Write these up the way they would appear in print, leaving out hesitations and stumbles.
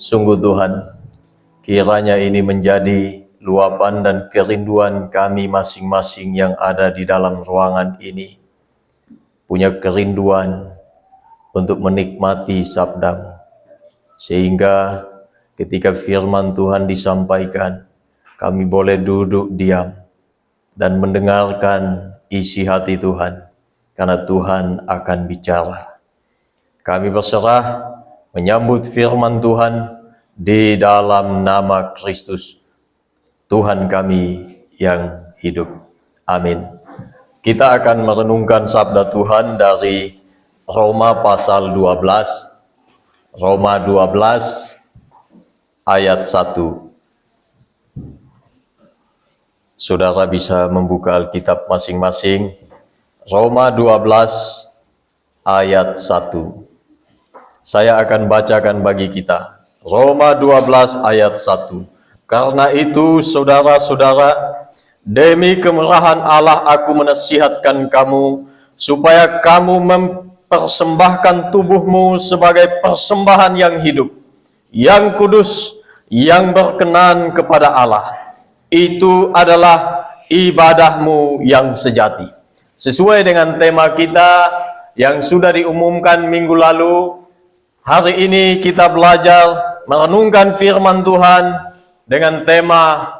Sungguh Tuhan, kiranya ini menjadi luapan dan kerinduan kami masing-masing yang ada di dalam ruangan ini. Punya kerinduan untuk menikmati sabda-Mu. Sehingga ketika firman Tuhan disampaikan, kami boleh duduk diam dan mendengarkan isi hati Tuhan. Karena Tuhan akan bicara. Kami berserah menyambut firman Tuhan di dalam nama Kristus, Tuhan kami yang hidup. Amin. Kita akan merenungkan sabda Tuhan dari Roma pasal 12. Roma 12 ayat 1. Saudara bisa membuka Alkitab masing-masing. Roma 12 ayat 1. Saya akan bacakan bagi kita. Roma 12 ayat 1. Karena itu saudara-saudara, demi kemurahan Allah aku menasihatkan kamu, supaya kamu mempersembahkan tubuhmu sebagai persembahan yang hidup, yang kudus, yang berkenan kepada Allah. Itu adalah ibadahmu yang sejati. Sesuai dengan tema kita yang sudah diumumkan minggu lalu, hari ini kita belajar merenungkan firman Tuhan dengan tema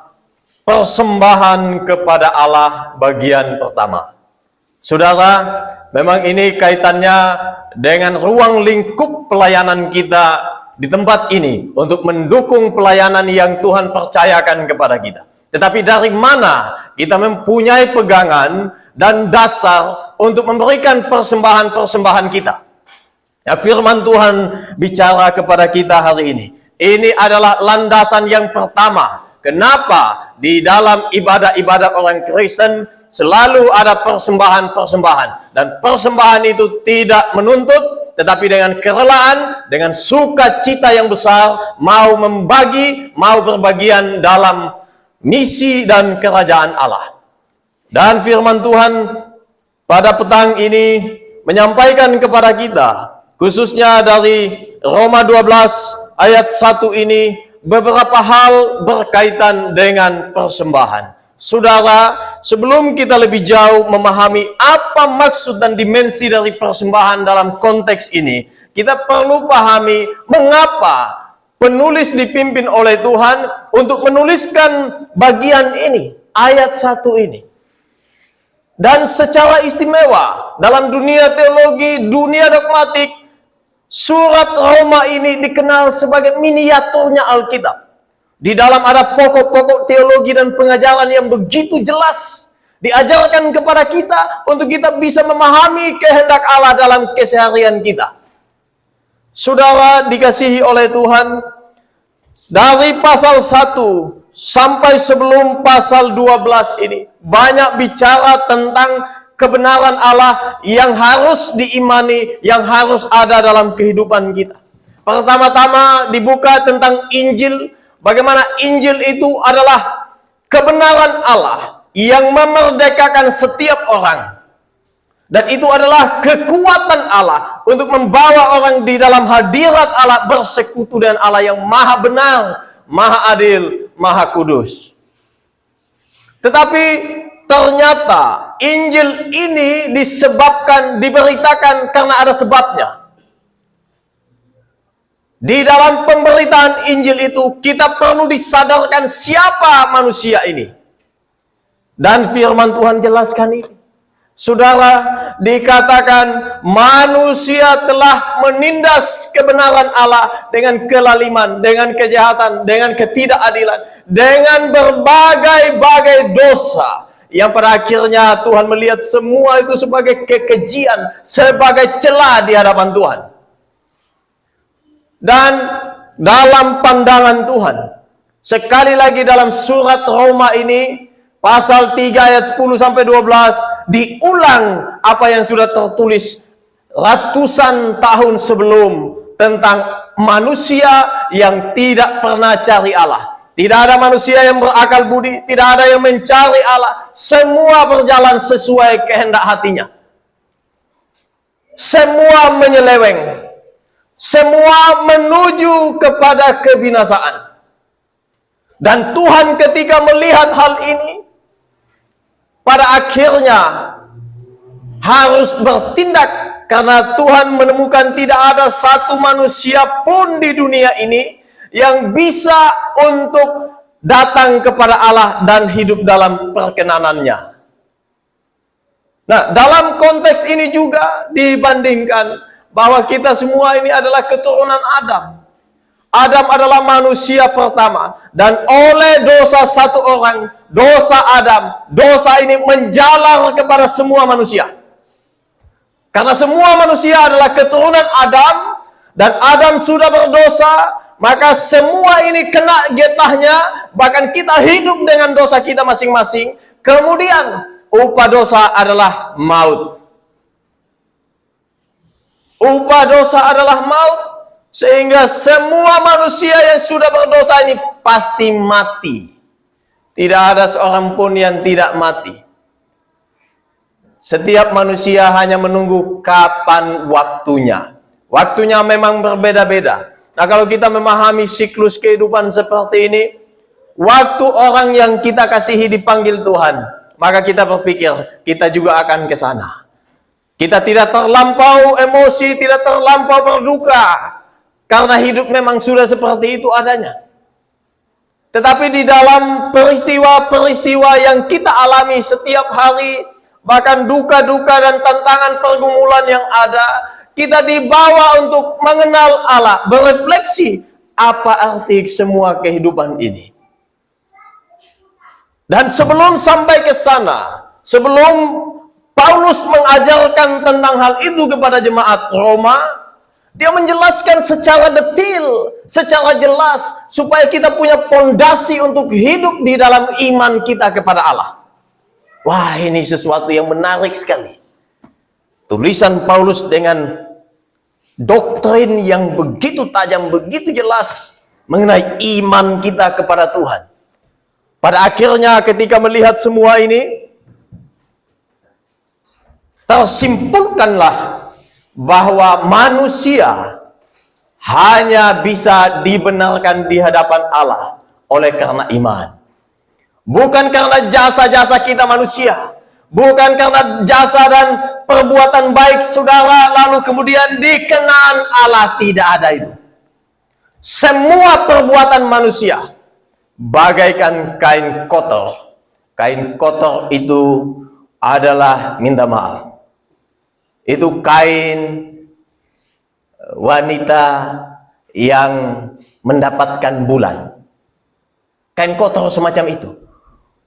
persembahan kepada Allah bagian pertama. Saudara, memang ini kaitannya dengan ruang lingkup pelayanan kita di tempat ini untuk mendukung pelayanan yang Tuhan percayakan kepada kita. Tetapi dari mana kita mempunyai pegangan dan dasar untuk memberikan persembahan-persembahan kita? Ya, firman Tuhan bicara kepada kita hari ini. Ini adalah landasan yang pertama. Kenapa di dalam ibadah-ibadah orang Kristen selalu ada persembahan-persembahan. Dan persembahan itu tidak menuntut, tetapi dengan kerelaan, dengan sukacita yang besar, mau membagi, mau berbagian dalam misi dan kerajaan Allah. Dan firman Tuhan pada petang ini menyampaikan kepada kita, khususnya dari Roma 12 ayat 1 ini, beberapa hal berkaitan dengan persembahan. Saudara, sebelum kita lebih jauh memahami apa maksud dan dimensi dari persembahan dalam konteks ini, kita perlu pahami mengapa penulis dipimpin oleh Tuhan untuk menuliskan bagian ini, ayat 1 ini. Dan secara istimewa dalam dunia teologi, dunia dogmatik, surat Roma ini dikenal sebagai miniaturnya Alkitab. Di dalam ada pokok-pokok teologi dan pengajaran yang begitu jelas diajarkan kepada kita untuk kita bisa memahami kehendak Allah dalam keseharian kita. Saudara dikasihi oleh Tuhan, dari pasal 1 sampai sebelum pasal 12 ini banyak bicara tentang kebenaran Allah yang harus diimani, yang harus ada dalam kehidupan kita. Pertama-tama dibuka tentang Injil, bagaimana Injil itu adalah kebenaran Allah yang memerdekakan setiap orang. Dan itu adalah kekuatan Allah untuk membawa orang di dalam hadirat Allah bersekutu dengan Allah yang maha benar, maha adil, maha kudus. Tetapi ternyata Injil ini diberitakan karena ada sebabnya. Di dalam pemberitaan Injil itu kita perlu disadarkan siapa manusia ini. Dan firman Tuhan jelaskan ini. Saudara, dikatakan manusia telah menindas kebenaran Allah dengan kelaliman, dengan kejahatan, dengan ketidakadilan, dengan berbagai-bagai dosa. Yang pada akhirnya Tuhan melihat semua itu sebagai kekejian, sebagai celah di hadapan Tuhan. Dan dalam pandangan Tuhan, sekali lagi dalam surat Roma ini, pasal 3 ayat 10-12 diulang apa yang sudah tertulis ratusan tahun sebelum tentang manusia yang tidak pernah cari Allah. Tidak ada manusia yang berakal budi, tidak ada yang mencari Allah. Semua berjalan sesuai kehendak hatinya. Semua menyeleweng. semua menuju kepada kebinasaan. Dan Tuhan ketika melihat hal ini, pada akhirnya harus bertindak, karena Tuhan menemukan tidak ada satu manusia pun di dunia ini yang bisa untuk datang kepada Allah dan hidup dalam perkenanannya. Nah, dalam konteks ini juga dibandingkan bahwa kita semua ini adalah keturunan Adam. Adam adalah manusia pertama, dan oleh dosa satu orang, dosa Adam, dosa ini menjalar kepada semua manusia. Karena semua manusia adalah keturunan Adam, dan Adam sudah berdosa, maka semua ini kena getahnya, bahkan kita hidup dengan dosa kita masing-masing. Kemudian upah dosa adalah maut. Upah dosa adalah maut, sehingga semua manusia yang sudah berdosa ini pasti mati. Tidak ada seorang pun yang tidak mati. Setiap manusia hanya menunggu kapan waktunya. Waktunya memang berbeda-beda. Nah, kalau kita memahami siklus kehidupan seperti ini, waktu orang yang kita kasihi dipanggil Tuhan, maka kita berpikir kita juga akan ke sana. Kita tidak terlampau emosi, tidak terlampau berduka, karena hidup memang sudah seperti itu adanya. Tetapi di dalam peristiwa-peristiwa yang kita alami setiap hari, bahkan duka-duka dan tantangan pergumulan yang ada, kita dibawa untuk mengenal Allah, berefleksi apa arti semua kehidupan ini. Dan sebelum sampai ke sana, sebelum Paulus mengajarkan tentang hal itu kepada jemaat Roma, dia menjelaskan secara detail, secara jelas, supaya kita punya fondasi untuk hidup di dalam iman kita kepada Allah. Wah, ini sesuatu yang menarik sekali. Tulisan Paulus dengan doktrin yang begitu tajam, begitu jelas mengenai iman kita kepada Tuhan. Pada akhirnya ketika melihat semua ini, tersimpulkanlah bahwa manusia hanya bisa dibenarkan di hadapan Allah oleh karena iman. Bukan karena jasa-jasa kita manusia, bukan karena jasa dan perbuatan baik saudara lalu kemudian dikenal Allah. Tidak ada itu. Semua perbuatan manusia bagaikan kain kotor. Kain kotor itu adalah minta maaf. Itu kain wanita yang mendapatkan bulan. Kain kotor semacam itu.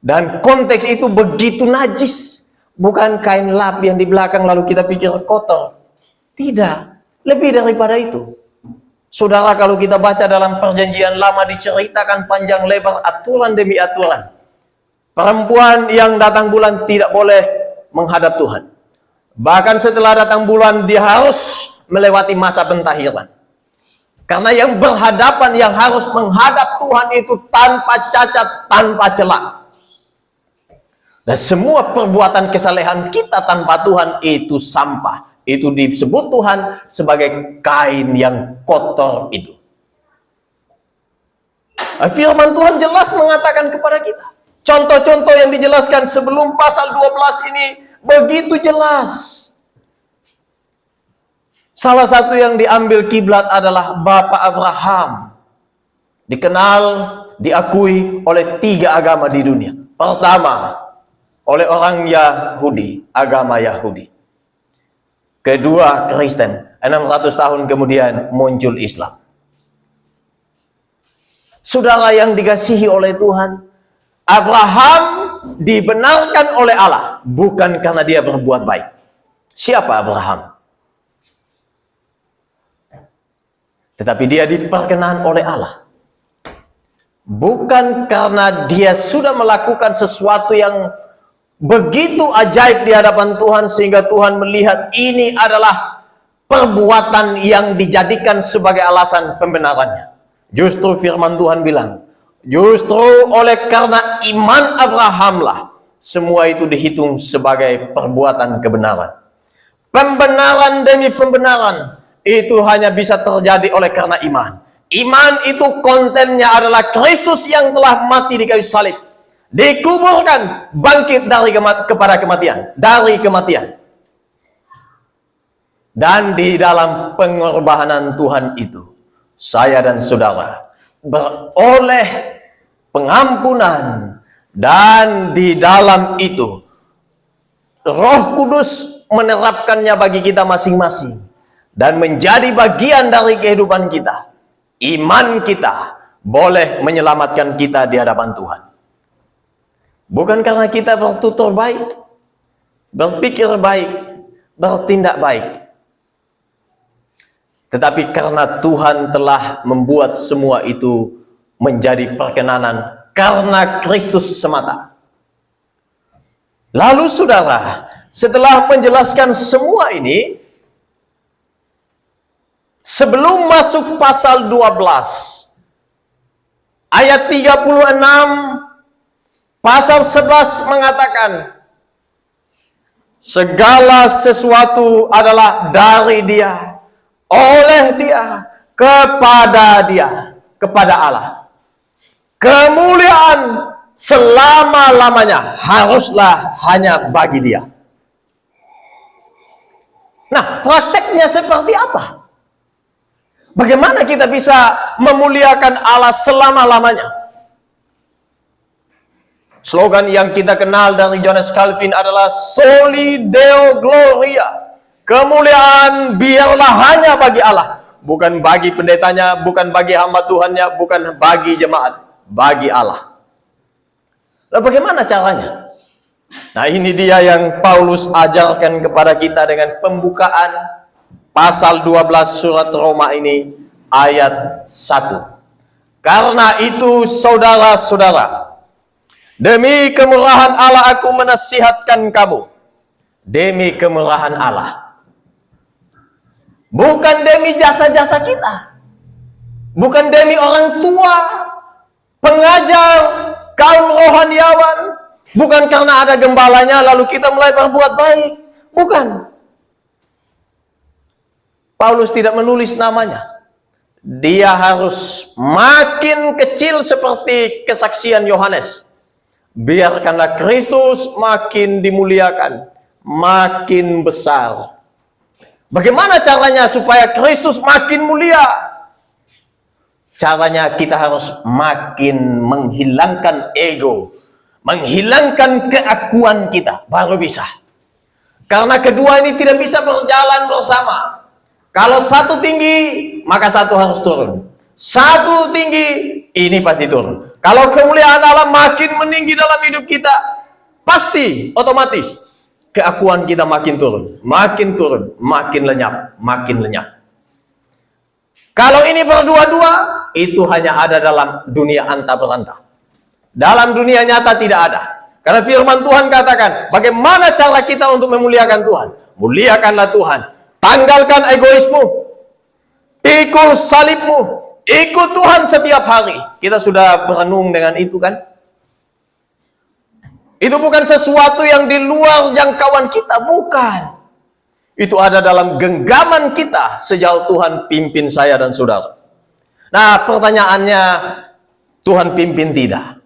Dan konteks itu begitu najis. Bukan kain lap yang di belakang lalu kita pikir kotor. Tidak. Lebih daripada itu. Saudara, kalau kita baca dalam perjanjian lama diceritakan panjang lebar aturan demi aturan. Perempuan yang datang bulan tidak boleh menghadap Tuhan. Bahkan setelah datang bulan dia harus melewati masa pentahiran. Karena yang berhadapan, yang harus menghadap Tuhan itu tanpa cacat, tanpa celah. Dan semua perbuatan kesalehan kita tanpa Tuhan itu sampah. Itu disebut Tuhan sebagai kain yang kotor itu. Firman Tuhan jelas mengatakan kepada kita. Contoh-contoh yang dijelaskan sebelum pasal 12 ini begitu jelas. Salah satu yang diambil kiblat adalah Bapak Abraham. Dikenal, diakui oleh 3 agama di dunia. Pertama, oleh orang Yahudi, agama Yahudi. Kedua, Kristen. 600 tahun kemudian muncul Islam. Saudara yang dikasihi oleh Tuhan, Abraham dibenarkan oleh Allah bukan karena dia berbuat baik. Siapa Abraham? Tetapi dia diperkenan oleh Allah bukan karena dia sudah melakukan sesuatu yang begitu ajaib di hadapan Tuhan sehingga Tuhan melihat ini adalah perbuatan yang dijadikan sebagai alasan pembenarannya. Justru firman Tuhan bilang, justru oleh karena iman Abrahamlah semua itu dihitung sebagai perbuatan kebenaran. Pembenaran demi pembenaran. itu hanya bisa terjadi oleh karena iman. Iman itu kontennya adalah Kristus yang telah mati di kayu salib, dikuburkan, bangkit dari kematian. Dan di dalam pengorbanan Tuhan itu, saya dan saudara beroleh pengampunan, dan di dalam itu Roh Kudus menerapkannya bagi kita masing-masing dan menjadi bagian dari kehidupan kita. Iman kita boleh menyelamatkan kita di hadapan Tuhan. Bukan karena kita bertutur baik, berpikir baik, bertindak baik, tetapi karena Tuhan telah membuat semua itu menjadi perkenanan karena Kristus semata. Lalu saudara, setelah menjelaskan semua ini, sebelum masuk pasal 12, ayat 36, pasal 11 mengatakan, segala sesuatu adalah dari Dia, oleh Dia, kepada Dia, kepada Allah. Kemuliaan selama-lamanya haruslah hanya bagi Dia. Nah, prakteknya seperti apa? Bagaimana kita bisa memuliakan Allah selama-lamanya? Slogan yang kita kenal dari Johannes Calvin adalah Soli Deo Gloria. Kemuliaan biarlah hanya bagi Allah, bukan bagi pendetanya, bukan bagi hamba Tuhannya, bukan bagi jemaat, bagi Allah. Lalu bagaimana caranya? Nah, ini dia yang Paulus ajarkan kepada kita dengan pembukaan pasal 12 surat Roma ini, ayat 1. Karena itu saudara-saudara, demi kemurahan Allah aku menasihatkan kamu. Demi kemurahan Allah. Bukan demi jasa-jasa kita. Bukan demi orang tua, pengajar, kaum rohaniawan. Bukan karena ada gembalanya lalu kita mulai berbuat baik. Bukan. Paulus tidak menulis namanya. Dia harus makin kecil seperti kesaksian Yohanes. Biarkanlah Kristus makin dimuliakan, makin besar. Bagaimana caranya supaya Kristus makin mulia? Caranya kita harus makin menghilangkan ego, menghilangkan keakuan kita, baru bisa. Karena kedua ini tidak bisa berjalan bersama. Kalau satu tinggi, maka satu harus turun. Satu tinggi, ini pasti turun. Kalau kemuliaan Allah makin meninggi dalam hidup kita, pasti otomatis keakuan kita makin turun, makin lenyap, makin lenyap. Kalau ini berdua-dua, itu hanya ada dalam dunia anta berantah. Dalam dunia nyata tidak ada. Karena firman Tuhan katakan, bagaimana cara kita untuk memuliakan Tuhan? Muliakanlah Tuhan. Tanggalkan egoismu. Pikul salibmu. Ikut Tuhan setiap hari. Kita sudah berenung dengan itu kan? Itu bukan sesuatu yang di luar jangkauan kita, bukan. Itu ada dalam genggaman kita sejauh Tuhan pimpin saya dan saudara. Nah, pertanyaannya, Tuhan pimpin tidak?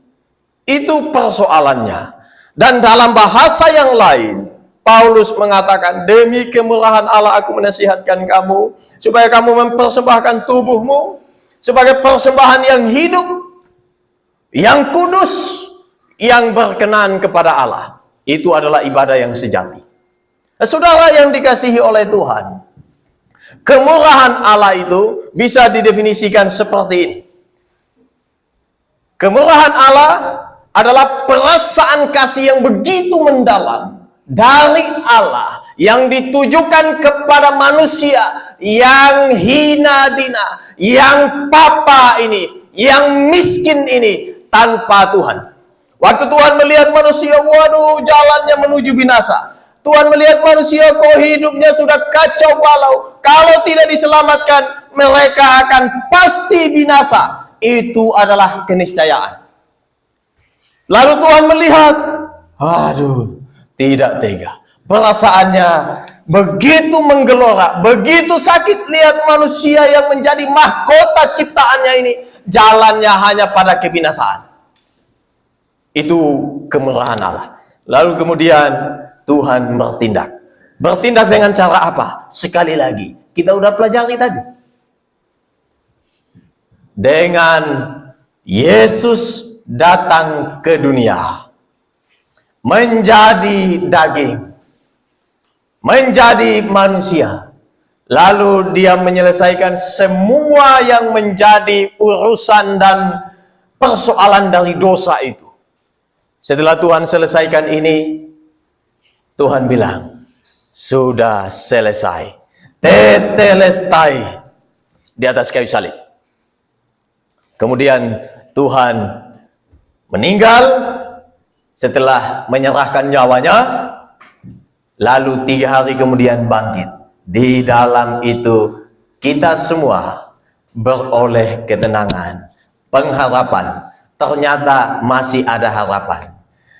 Itu persoalannya. Dan dalam bahasa yang lain, Paulus mengatakan, demi kemurahan Allah aku menasihatkan kamu, supaya kamu mempersembahkan tubuhmu sebagai persembahan yang hidup, yang kudus, yang berkenan kepada Allah. Itu adalah ibadah yang sejati. Saudara yang dikasihi oleh Tuhan, kemurahan Allah itu bisa didefinisikan seperti ini. Kemurahan Allah adalah perasaan kasih yang begitu mendalam dari Allah yang ditujukan kepada manusia yang hina dina, yang papa ini, yang miskin ini tanpa Tuhan. Waktu Tuhan melihat manusia, waduh, jalannya menuju binasa. Tuhan melihat manusia, kok hidupnya sudah kacau balau. Kalau tidak diselamatkan, mereka akan pasti binasa. Itu adalah keniscayaan. Lalu Tuhan melihat, aduh, tidak tega. Perasaannya begitu menggelora, begitu sakit lihat manusia yang menjadi mahkota ciptaannya ini jalannya hanya pada kebinasaan. Itu kemurahan Allah. Lalu kemudian Tuhan bertindak. Bertindak dengan cara apa? Sekali lagi, kita udah pelajari tadi. Dengan Yesus datang ke dunia, menjadi daging, menjadi manusia. Lalu dia menyelesaikan semua yang menjadi urusan dan persoalan dari dosa itu. Setelah Tuhan selesaikan ini, Tuhan bilang, sudah selesai. Tetelestai. Di atas kayu salib. Kemudian Tuhan meninggal setelah menyerahkan nyawanya. Lalu 3 hari kemudian bangkit. Di dalam itu kita semua beroleh ketenangan, pengharapan. Ternyata masih ada harapan.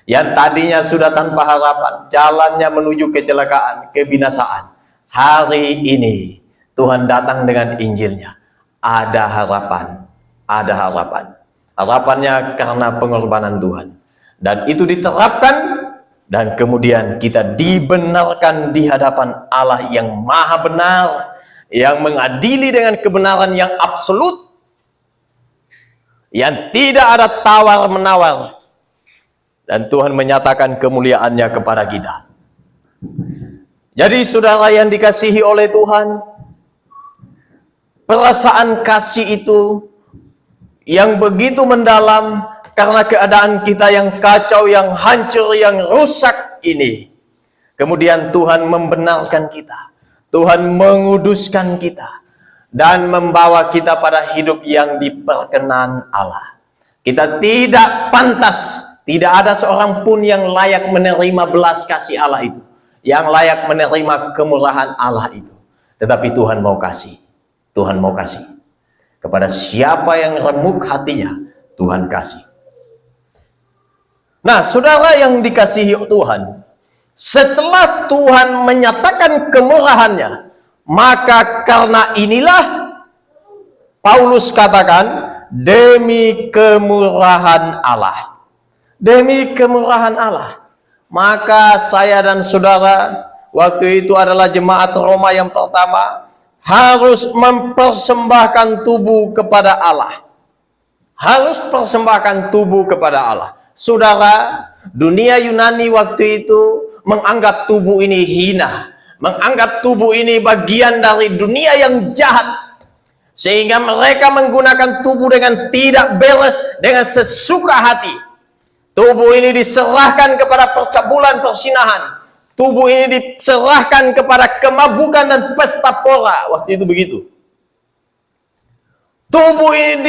Yang tadinya sudah tanpa harapan, jalannya menuju kecelakaan, kebinasaan. Hari ini Tuhan datang dengan Injilnya. Ada harapan, ada harapan. Harapannya karena pengorbanan Tuhan. Dan itu diterapkan, dan kemudian kita dibenarkan di hadapan Allah yang maha benar, yang mengadili dengan kebenaran yang absolut, yang tidak ada tawar-menawar. Dan Tuhan menyatakan kemuliaannya kepada kita. Jadi saudara yang dikasihi oleh Tuhan, perasaan kasih itu yang begitu mendalam karena keadaan kita yang kacau, yang hancur, yang rusak ini. Kemudian Tuhan membenarkan kita. Tuhan menguduskan kita. Dan membawa kita pada hidup yang diperkenan Allah. Kita tidak pantas. Tidak ada seorang pun yang layak menerima belas kasih Allah itu. Yang layak menerima kemurahan Allah itu. Tetapi Tuhan mau kasih. Tuhan mau kasih. Kepada siapa yang remuk hatinya, Tuhan kasih. Nah, saudara yang dikasihi Tuhan, setelah Tuhan menyatakan kemurahannya, maka karena inilah Paulus katakan, demi kemurahan Allah. Demi kemurahan Allah. Maka saya dan saudara, waktu itu adalah jemaat Roma yang pertama, harus mempersembahkan tubuh kepada Allah. Harus persembahkan tubuh kepada Allah. Saudara, dunia Yunani waktu itu menganggap tubuh ini hina. Menganggap tubuh ini bagian dari dunia yang jahat. Sehingga mereka menggunakan tubuh dengan tidak beres, dengan sesuka hati. Tubuh ini diserahkan kepada percabulan persinahan. Tubuh ini diserahkan kepada kemabukan dan pesta pora. Waktu itu begitu. Tubuh ini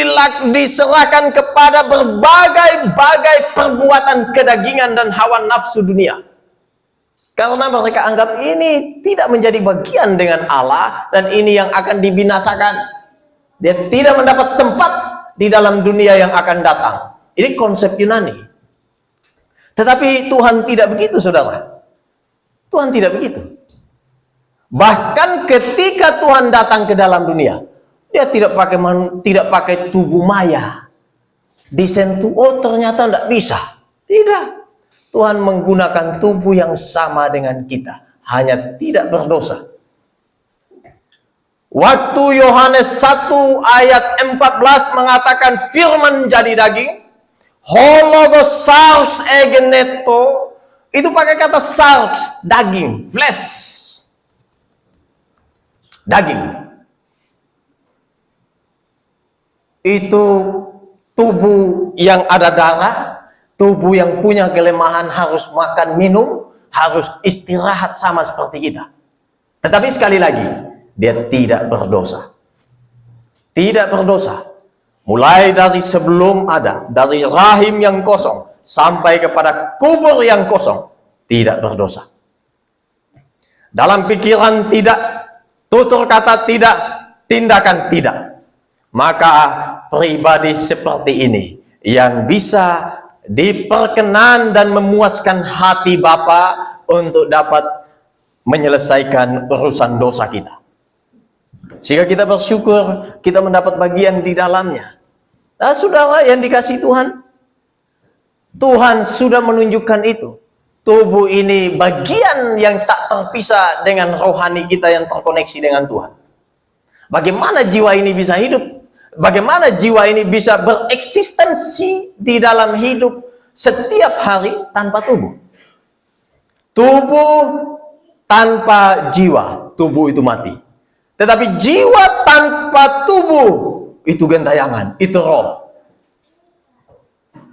diserahkan kepada berbagai-bagai perbuatan kedagingan dan hawa nafsu dunia. Karena mereka anggap ini tidak menjadi bagian dengan Allah. Dan ini yang akan dibinasakan. Dia tidak mendapat tempat di dalam dunia yang akan datang. Ini konsep Yunani. Tetapi Tuhan tidak begitu, saudara. Tuhan tidak begitu. Bahkan ketika Tuhan datang ke dalam dunia, dia tidak pakai tubuh maya. Disentuh, oh ternyata tidak bisa. Tidak. Tuhan menggunakan tubuh yang sama dengan kita. Hanya tidak berdosa. Waktu Yohanes 1 ayat 14 mengatakan firman jadi daging. Hologos sarx egeneto, itu pakai kata sarx, daging, flesh. Daging. Itu tubuh yang ada darah, tubuh yang punya kelemahan harus makan minum, harus istirahat sama seperti kita. Tetapi sekali lagi, dia tidak berdosa. Tidak berdosa. Mulai dari sebelum ada, dari rahim yang kosong, sampai kepada kubur yang kosong, tidak berdosa. Dalam pikiran tidak, tutur kata tidak, tindakan tidak. Maka pribadi seperti ini, yang bisa diperkenan dan memuaskan hati Bapa untuk dapat menyelesaikan urusan dosa kita. Sehingga kita bersyukur kita mendapat bagian di dalamnya. Nah, saudara yang dikasihi Tuhan, Tuhan sudah menunjukkan itu. Tubuh ini bagian yang tak terpisah dengan rohani kita yang terkoneksi dengan Tuhan. Bagaimana jiwa ini bisa hidup? Bagaimana jiwa ini bisa bereksistensi di dalam hidup setiap hari tanpa tubuh? Tubuh tanpa jiwa, tubuh itu mati. Tetapi jiwa tanpa tubuh, itu gentayangan, itu roh.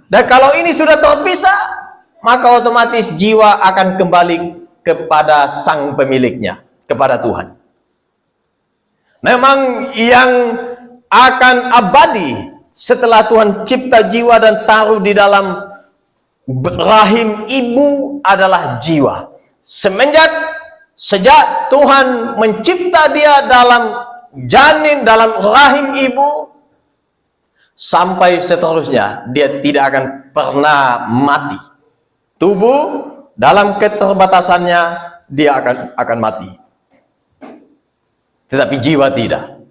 Dan kalau ini sudah terpisah, maka otomatis jiwa akan kembali kepada sang pemiliknya, kepada Tuhan. Memang yang akan abadi setelah Tuhan cipta jiwa dan taruh di dalam rahim ibu adalah jiwa. Sejak Tuhan mencipta dia dalam janin, dalam rahim ibu, sampai seterusnya, dia tidak akan pernah mati. Tubuh dalam keterbatasannya dia akan mati. Tetapi jiwa tidak.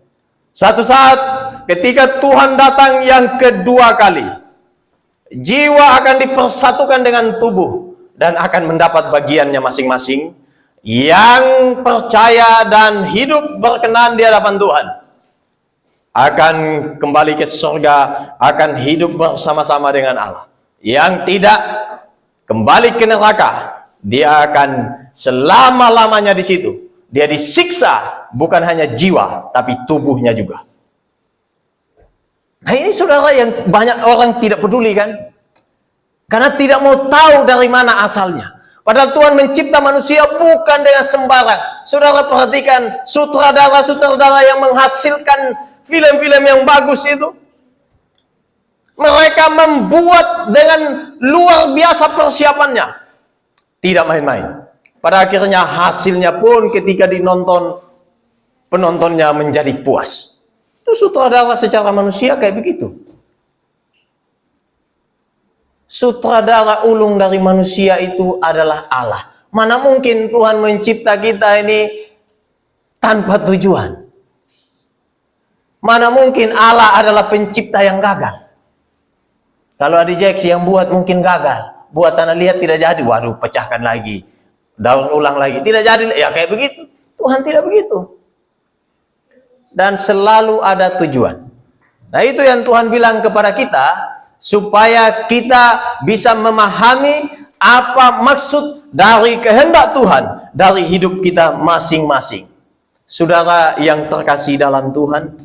Satu saat ketika Tuhan datang yang kedua kali, jiwa akan dipersatukan dengan tubuh dan akan mendapat bagiannya masing-masing. Yang percaya dan hidup berkenan di hadapan Tuhan akan kembali ke surga, akan hidup bersama-sama dengan Allah. Yang tidak, kembali ke neraka, dia akan selama-lamanya di situ. Dia disiksa, bukan hanya jiwa, tapi tubuhnya juga. Nah, ini saudara yang banyak orang tidak peduli kan? Karena tidak mau tahu dari mana asalnya. Padahal Tuhan mencipta manusia bukan dengan sembarang. Saudara perhatikan sutradara-sutradara yang menghasilkan film-film yang bagus itu. Mereka membuat dengan luar biasa persiapannya. Tidak main-main. Pada akhirnya hasilnya pun ketika dinonton, penontonnya menjadi puas. Itu sutradara secara manusia kayak begitu. Sutradara ulung dari manusia itu adalah Allah. Mana mungkin Tuhan mencipta kita ini tanpa tujuan? Mana mungkin Allah adalah pencipta yang gagal? Kalau ada Jax yang buat mungkin gagal. Buat tanah liat tidak jadi. Waduh, pecahkan lagi. Daur ulang lagi. Tidak jadi. Ya kayak begitu. Tuhan tidak begitu. Dan selalu ada tujuan. Nah, itu yang Tuhan bilang kepada kita, supaya kita bisa memahami apa maksud dari kehendak Tuhan dari hidup kita masing-masing. Saudara yang terkasih dalam Tuhan,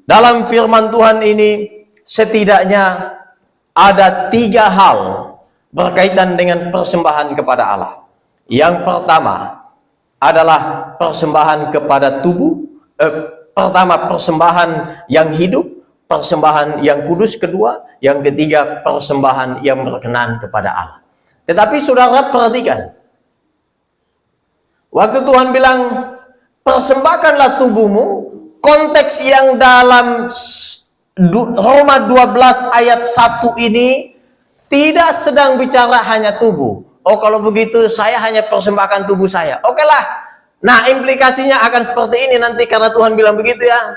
dalam firman Tuhan ini setidaknya ada 3 hal berkaitan dengan persembahan kepada Allah. Yang pertama adalah persembahan kepada tubuh, pertama persembahan yang hidup, persembahan yang kudus kedua, yang ketiga persembahan yang berkenan kepada Allah. Tetapi saudara perhatikan, waktu Tuhan bilang persembahkanlah tubuhmu, konteks yang dalam Roma 12 ayat 1 ini tidak sedang bicara hanya tubuh. Oh, kalau begitu saya hanya persembahkan tubuh saya. Oke lah. Nah, implikasinya akan seperti ini nanti karena Tuhan bilang begitu ya.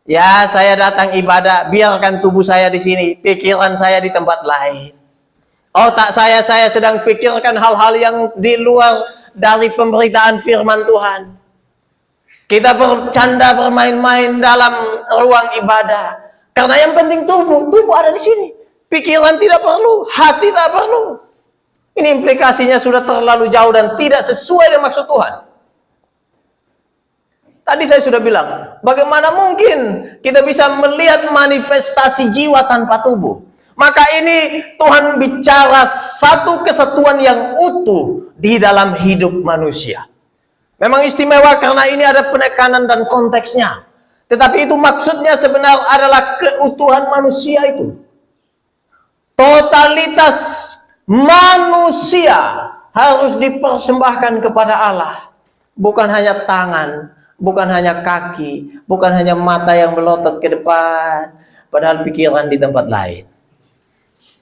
Ya, saya datang ibadah, biarkan tubuh saya di sini, pikiran saya di tempat lain. Otak saya sedang pikirkan hal-hal yang di luar dari pemberitaan firman Tuhan. Kita bercanda, bermain-main dalam ruang ibadah. Karena yang penting tubuh ada di sini. Pikiran tidak perlu, hati tak perlu. Ini implikasinya sudah terlalu jauh dan tidak sesuai dengan maksud Tuhan. Tadi saya sudah bilang, bagaimana mungkin kita bisa melihat manifestasi jiwa tanpa tubuh? Maka ini Tuhan bicara satu kesatuan yang utuh di dalam hidup manusia. Memang istimewa karena ini ada penekanan dan konteksnya. Tetapi itu maksudnya sebenarnya adalah keutuhan manusia itu. Totalitas manusia harus dipersembahkan kepada Allah. Bukan hanya tangan, bukan hanya kaki, bukan hanya mata yang melotot ke depan, padahal pikiran di tempat lain.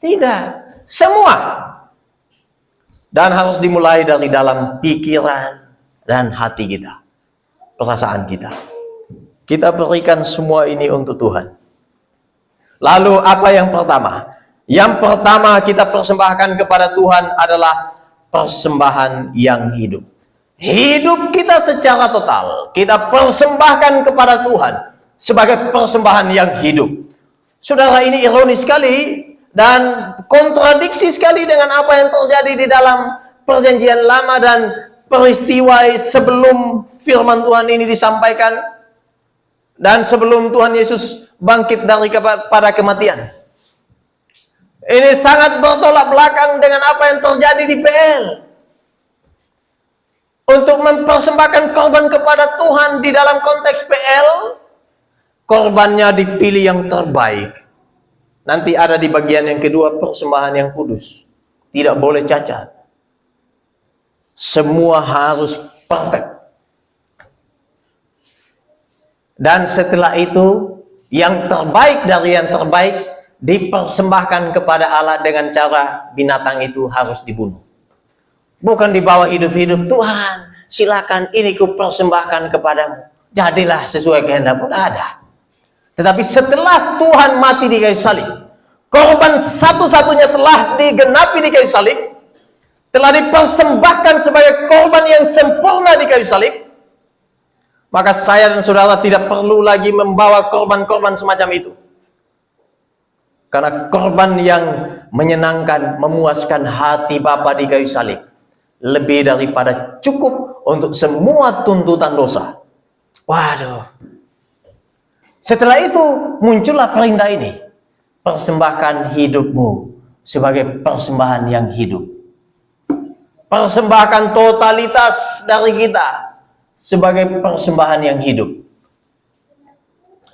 Tidak, semua. Dan harus dimulai dari dalam pikiran dan hati kita, perasaan kita. Kita berikan semua ini untuk Tuhan. Lalu apa yang pertama? Yang pertama kita persembahkan kepada Tuhan adalah persembahan yang hidup. Hidup kita secara total kita persembahkan kepada Tuhan sebagai persembahan yang hidup. Saudara, ini ironis sekali dan kontradiksi sekali dengan apa yang terjadi di dalam Perjanjian Lama dan peristiwa sebelum firman Tuhan ini disampaikan dan sebelum Tuhan Yesus bangkit pada kematian. Ini sangat bertolak belakang dengan apa yang terjadi di PL. Untuk mempersembahkan korban kepada Tuhan di dalam konteks PL, korbannya dipilih yang terbaik. Nanti ada di bagian yang kedua, persembahan yang kudus. Tidak boleh cacat. Semua harus perfect. Dan setelah itu, yang terbaik dari yang terbaik dipersembahkan kepada Allah dengan cara binatang itu harus dibunuh. Bukan dibawa hidup-hidup. Tuhan, silakan ini ku persembahkan kepadamu. Jadilah sesuai kehendakmu. Ada. Tetapi setelah Tuhan mati di kayu salib, korban satu-satunya telah digenapi di kayu salib, telah dipersembahkan sebagai korban yang sempurna di kayu salib, maka saya dan saudara tidak perlu lagi membawa korban-korban semacam itu. Karena korban yang menyenangkan, memuaskan hati Bapa di kayu salib lebih daripada cukup untuk semua tuntutan dosa. Waduh. Setelah itu muncullah perintah ini. Persembahkan hidupmu sebagai persembahan yang hidup. Persembahkan totalitas dari kita sebagai persembahan yang hidup.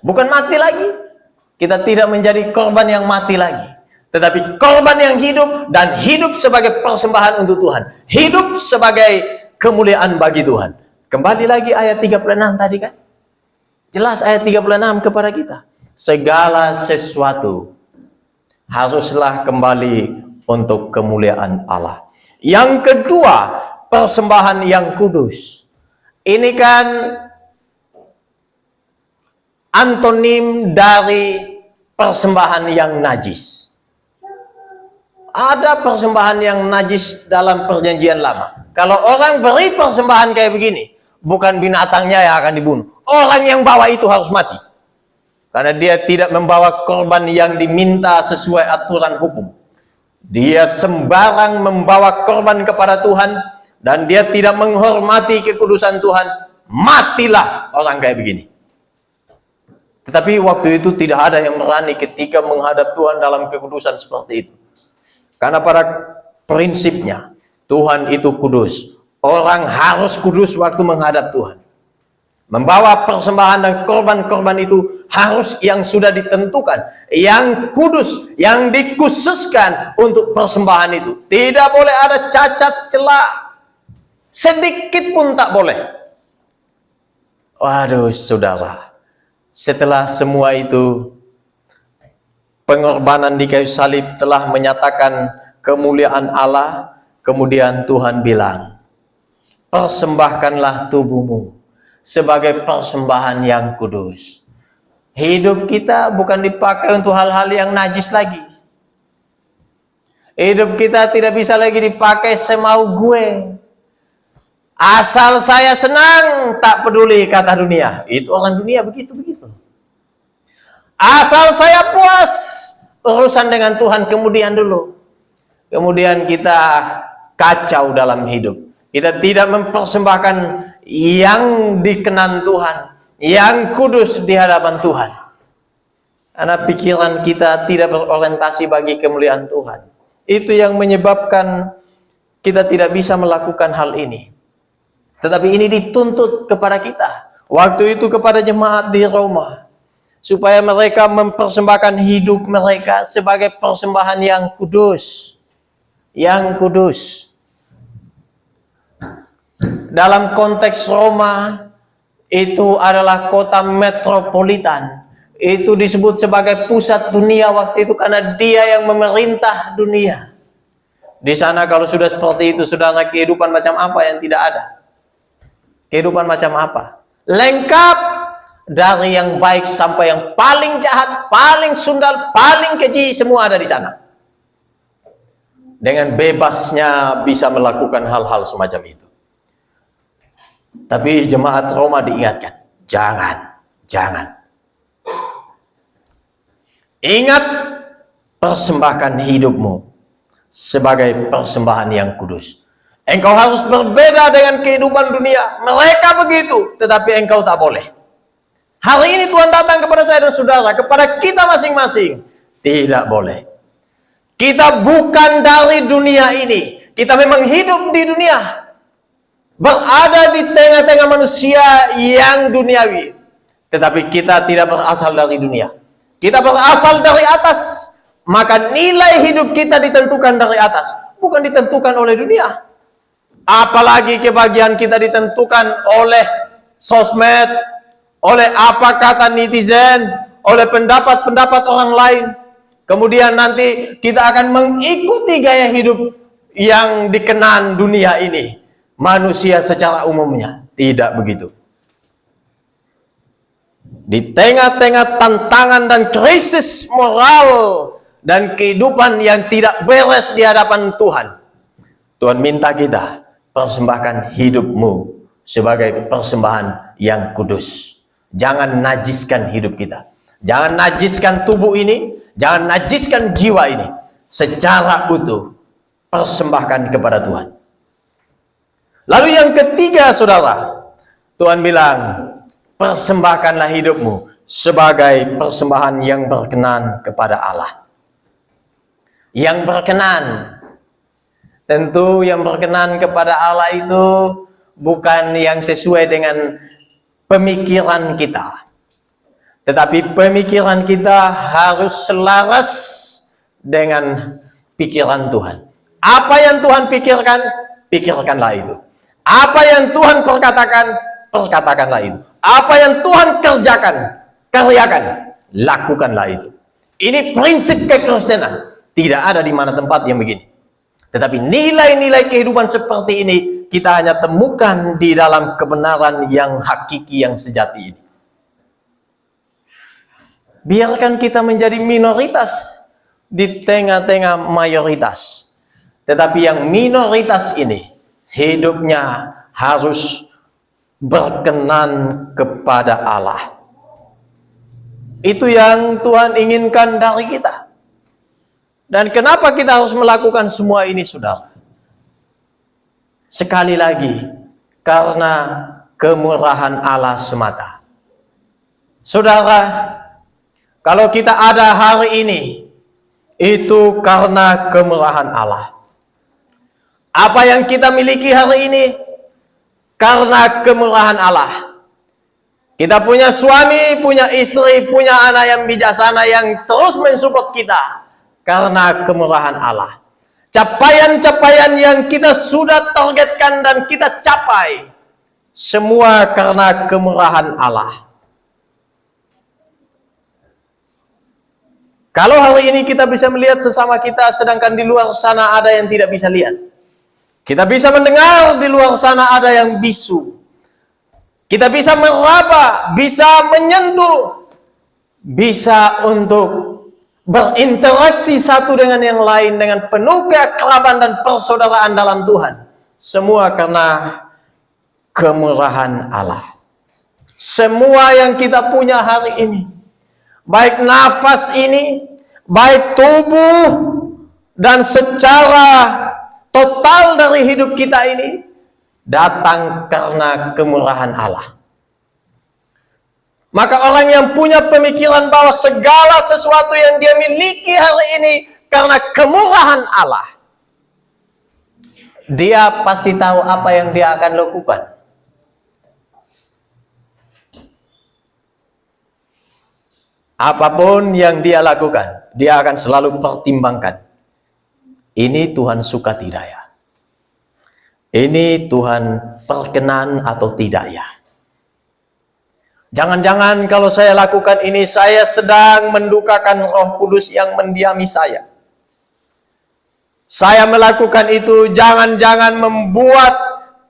Bukan mati lagi. Kita tidak menjadi korban yang mati lagi. Tetapi korban yang hidup dan hidup sebagai persembahan untuk Tuhan. Hidup sebagai kemuliaan bagi Tuhan. Kembali lagi ayat 36 tadi kan. Jelas ayat 36 kepada kita. Segala sesuatu haruslah kembali untuk kemuliaan Allah. Yang kedua, persembahan yang kudus. Ini kan antonim dari persembahan yang najis. Ada persembahan yang najis dalam Perjanjian Lama. Kalau orang beri persembahan kayak begini, bukan binatangnya yang akan dibunuh. Orang yang bawa itu harus mati. Karena dia tidak membawa korban yang diminta sesuai aturan hukum. Dia sembarang membawa korban kepada Tuhan dan dia tidak menghormati kekudusan Tuhan. Matilah orang kayak begini. Tetapi waktu itu tidak ada yang berani ketika menghadap Tuhan dalam kekudusan seperti itu. Karena pada prinsipnya Tuhan itu kudus. Orang harus kudus waktu menghadap Tuhan. Membawa persembahan dan korban-korban itu harus yang sudah ditentukan. Yang kudus, yang dikhususkan untuk persembahan itu. Tidak boleh ada cacat celah. Sedikit pun tak boleh. Waduh saudara. Setelah semua itu, pengorbanan di kayu salib telah menyatakan kemuliaan Allah. Kemudian Tuhan bilang, persembahkanlah tubuhmu sebagai persembahan yang kudus. Hidup kita bukan dipakai untuk hal-hal yang najis lagi. Hidup kita tidak bisa lagi dipakai semau gue. Asal saya senang, tak peduli kata dunia. Itu orang dunia begitu-begitu. Asal saya puas, urusan dengan Tuhan kemudian dulu. Kemudian kita kacau dalam hidup. Kita tidak mempersembahkan yang dikenan Tuhan, yang kudus di hadapan Tuhan. Karena pikiran kita tidak berorientasi bagi kemuliaan Tuhan. Itu yang menyebabkan kita tidak bisa melakukan hal ini. Tetapi ini dituntut kepada kita. Waktu itu kepada jemaat di Roma. Supaya mereka mempersembahkan hidup mereka sebagai persembahan yang kudus. Yang kudus. Dalam konteks Roma, itu adalah kota metropolitan. Itu disebut sebagai pusat dunia waktu itu karena dia yang memerintah dunia. Di sana kalau sudah seperti itu, saudara, kehidupan macam apa yang tidak ada? Kehidupan macam apa? Lengkap dari yang baik sampai yang paling jahat, paling sundal, paling keji, semua ada di sana. Dengan bebasnya bisa melakukan hal-hal semacam itu. Tapi jemaat Roma diingatkan, jangan. Ingat, persembahkan hidupmu sebagai persembahan yang kudus. Engkau harus berbeda dengan kehidupan dunia. Mereka begitu, tetapi engkau tak boleh. Hari ini Tuhan datang kepada saya dan saudara, kepada kita masing-masing. Tidak boleh. Kita bukan dari dunia ini. Kita memang hidup di dunia. Berada di tengah-tengah manusia yang duniawi. Tetapi kita tidak berasal dari dunia. Kita berasal dari atas. Maka nilai hidup kita ditentukan dari atas. Bukan ditentukan oleh dunia. Apalagi kebahagiaan kita ditentukan oleh sosmed, oleh apa kata netizen, oleh pendapat-pendapat orang lain. Kemudian nanti kita akan mengikuti gaya hidup yang dikenan dunia ini. Manusia secara umumnya. Tidak begitu. Di tengah-tengah tantangan dan krisis moral dan kehidupan yang tidak beres di hadapan Tuhan, Tuhan minta kita persembahkan hidupmu sebagai persembahan yang kudus. Jangan najiskan hidup kita. Jangan najiskan tubuh ini. Jangan najiskan jiwa ini. Secara utuh persembahkan kepada Tuhan. Lalu yang ketiga, saudara, Tuhan bilang, persembahkanlah hidupmu sebagai persembahan yang berkenan kepada Allah. Yang berkenan. Tentu yang berkenan kepada Allah itu bukan yang sesuai dengan pemikiran kita. Tetapi pemikiran kita harus selaras dengan pikiran Tuhan. Apa yang Tuhan pikirkan, pikirkanlah itu. Apa yang Tuhan perkatakan, perkatakanlah itu. Apa yang Tuhan kerjakan, kerjakan, lakukanlah itu. Ini prinsip kekristenan. Tidak ada di mana tempat yang begini. Tetapi nilai-nilai kehidupan seperti ini kita hanya temukan di dalam kebenaran yang hakiki, yang sejati ini. Biarkan kita menjadi minoritas di tengah-tengah mayoritas. Tetapi yang minoritas ini hidupnya harus berkenan kepada Allah. Itu yang Tuhan inginkan dari kita. Dan kenapa kita harus melakukan semua ini, saudara? Sekali lagi, karena kemurahan Allah semata. Saudara, kalau kita ada hari ini, itu karena kemurahan Allah. Apa yang kita miliki hari ini, karena kemurahan Allah. Kita punya suami, punya istri, punya anak yang bijaksana yang terus mensupport kita. Karena kemurahan Allah. Capaian-capaian yang kita sudah targetkan dan kita capai. Semua karena kemurahan Allah. Kalau hari ini kita bisa melihat sesama kita, sedangkan di luar sana ada yang tidak bisa lihat. Kita bisa mendengar di luar sana ada yang bisu. Kita bisa meraba, bisa menyentuh, bisa untuk berinteraksi satu dengan yang lain dengan penuh keakraban dan persaudaraan dalam Tuhan. Semua karena kemurahan Allah. Semua yang kita punya hari ini, baik nafas ini, baik tubuh, dan secara total dari hidup kita ini, datang karena kemurahan Allah. Maka orang yang punya pemikiran bahwa segala sesuatu yang dia miliki hari ini karena kemurahan Allah, dia pasti tahu apa yang dia akan lakukan. Apapun yang dia lakukan, dia akan selalu pertimbangkan. Ini Tuhan suka tidak ya? Ini Tuhan perkenan atau tidak ya? Jangan-jangan kalau saya lakukan ini, saya sedang mendukakan Roh Kudus yang mendiami saya. Saya melakukan itu jangan-jangan membuat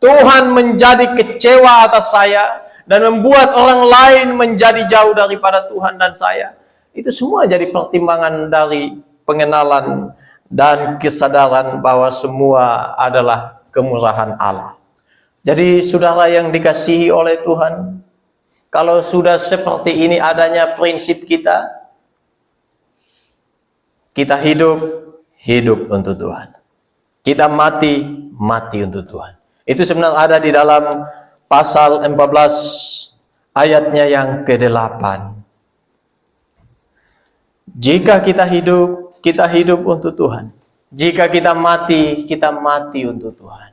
Tuhan menjadi kecewa atas saya dan membuat orang lain menjadi jauh daripada Tuhan dan saya. Itu semua jadi pertimbangan dari pengenalan dan kesadaran bahwa semua adalah kemurahan Allah. Jadi saudara yang dikasihi oleh Tuhan, kalau sudah seperti ini adanya prinsip kita hidup untuk Tuhan. Kita mati untuk Tuhan. Itu sebenarnya ada di dalam pasal 14 ayatnya yang ke-8. Jika kita hidup untuk Tuhan. Jika kita mati untuk Tuhan.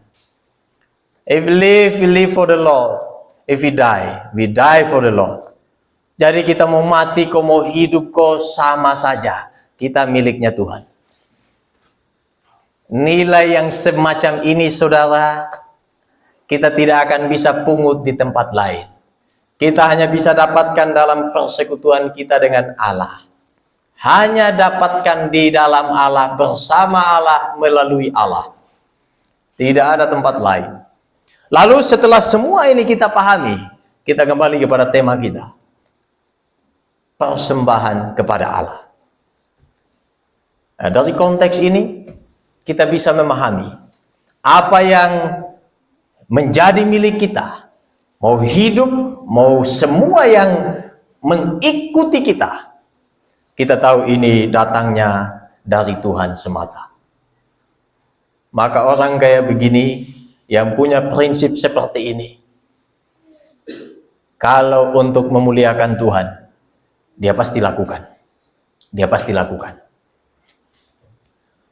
If we live for the Lord. If we die for the Lord. Jadi kita mau mati, kau mau hidup, kau sama saja. Kita miliknya Tuhan. Nilai yang semacam ini, saudara, kita tidak akan bisa pungut di tempat lain. Kita hanya bisa dapatkan dalam persekutuan kita dengan Allah. Hanya dapatkan di dalam Allah, bersama Allah, melalui Allah. Tidak ada tempat lain. Lalu setelah semua ini kita pahami, kita kembali kepada tema kita. Persembahan kepada Allah. Nah, dari konteks ini, kita bisa memahami apa yang menjadi milik kita. Mau hidup, mau semua yang mengikuti kita. Kita tahu ini datangnya dari Tuhan semata. Maka orang kayak begini, yang punya prinsip seperti ini, kalau untuk memuliakan Tuhan, dia pasti lakukan. Dia pasti lakukan.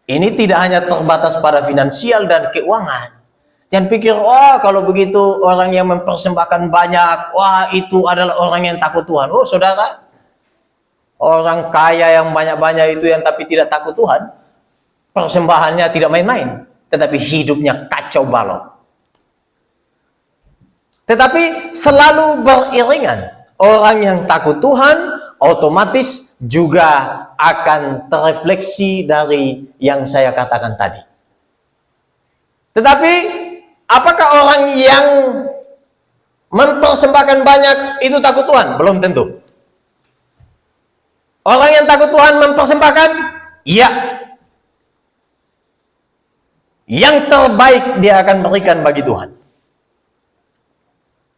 Ini tidak hanya terbatas pada finansial dan keuangan. Jangan pikir, kalau begitu orang yang mempersembahkan banyak, itu adalah orang yang takut Tuhan. Oh saudara, orang kaya yang banyak-banyak itu yang tapi tidak takut Tuhan, persembahannya tidak main-main, tetapi hidupnya kacau balau. Tetapi selalu beriringan, orang yang takut Tuhan otomatis juga akan terrefleksi dari yang saya katakan tadi. Tetapi apakah orang yang mempersembahkan banyak itu takut Tuhan? Belum tentu. Orang yang takut Tuhan mempersembahkan, iya. Yang terbaik dia akan berikan bagi Tuhan.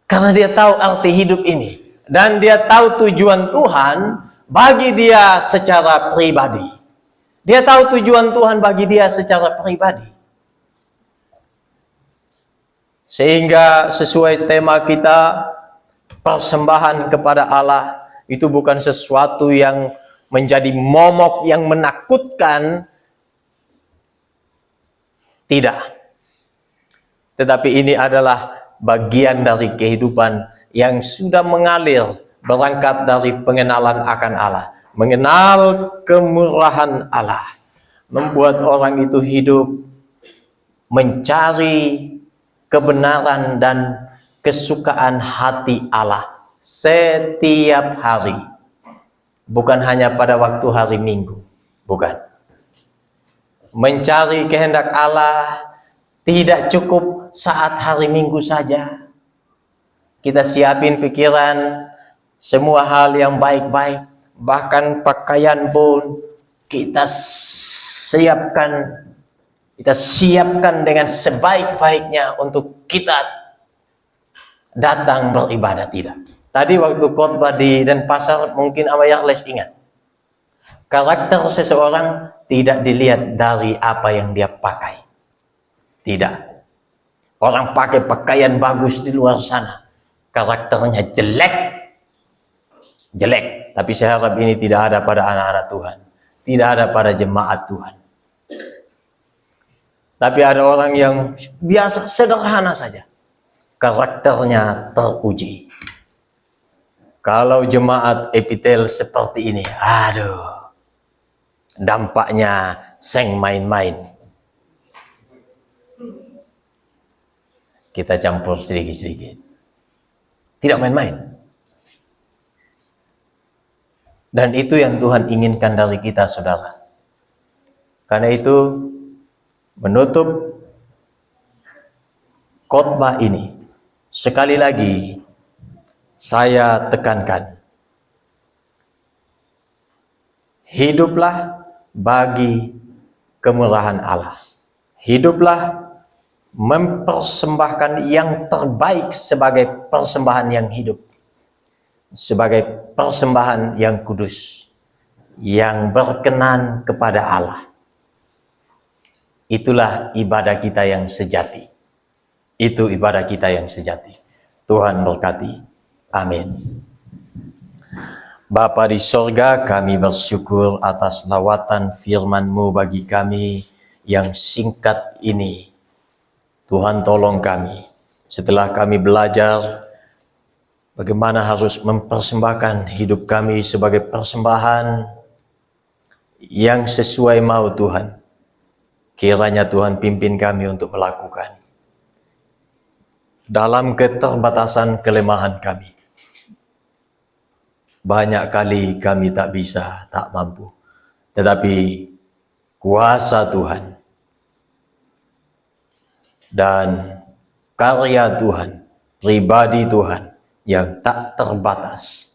Karena dia tahu arti hidup ini. Dan dia tahu tujuan Tuhan bagi dia secara pribadi. Dia tahu tujuan Tuhan bagi dia secara pribadi. Sehingga sesuai tema kita, persembahan kepada Allah itu bukan sesuatu yang menjadi momok yang menakutkan. Tidak. Tetapi ini adalah bagian dari kehidupan yang sudah mengalir berangkat dari pengenalan akan Allah, mengenal kemurahan Allah, membuat orang itu hidup mencari kebenaran dan kesukaan hati Allah setiap hari, bukan hanya pada waktu hari Minggu, bukan. Mencari kehendak Allah tidak cukup saat hari Minggu saja. Kita siapin pikiran, semua hal yang baik-baik, bahkan pakaian pun kita siapkan dengan sebaik-baiknya untuk kita datang beribadah. Tidak. Tadi waktu khotbah di Denpasar, mungkin Amayarles ingat, karakter seseorang tidak dilihat dari apa yang dia pakai. Tidak. Orang pakai pakaian bagus di luar sana, karakternya jelek. Tapi saya harap ini tidak ada pada anak-anak Tuhan, tidak ada pada jemaat Tuhan. Tapi ada orang yang biasa, sederhana saja, karakternya teruji. Kalau jemaat epitel seperti ini, aduh, dampaknya seng main-main. Kita campur sedikit-sedikit. Tidak main-main. Dan itu yang Tuhan inginkan dari kita, saudara. Karena itu, menutup khotbah ini, sekali lagi saya tekankan, hiduplah bagi kemurahan Allah. Hiduplah mempersembahkan yang terbaik sebagai persembahan yang hidup, sebagai persembahan yang kudus, yang berkenan kepada Allah. Itulah ibadah kita yang sejati. Itu ibadah kita yang sejati. Tuhan berkati. Amin. Bapa di sorga, kami bersyukur atas lawatan firman-Mu bagi kami yang singkat ini. Tuhan tolong kami, setelah kami belajar bagaimana harus mempersembahkan hidup kami sebagai persembahan yang sesuai mau Tuhan. Kiranya Tuhan pimpin kami untuk melakukan. Dalam keterbatasan kelemahan kami, banyak kali kami tak bisa, tak mampu. Tetapi kuasa Tuhan dan karya Tuhan, pribadi Tuhan yang tak terbatas,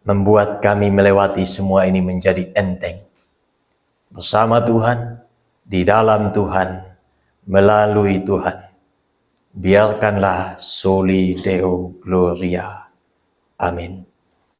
membuat kami melewati semua ini menjadi enteng. Bersama Tuhan, di dalam Tuhan, melalui Tuhan. Biarkanlah soli Deo Gloria. Amin.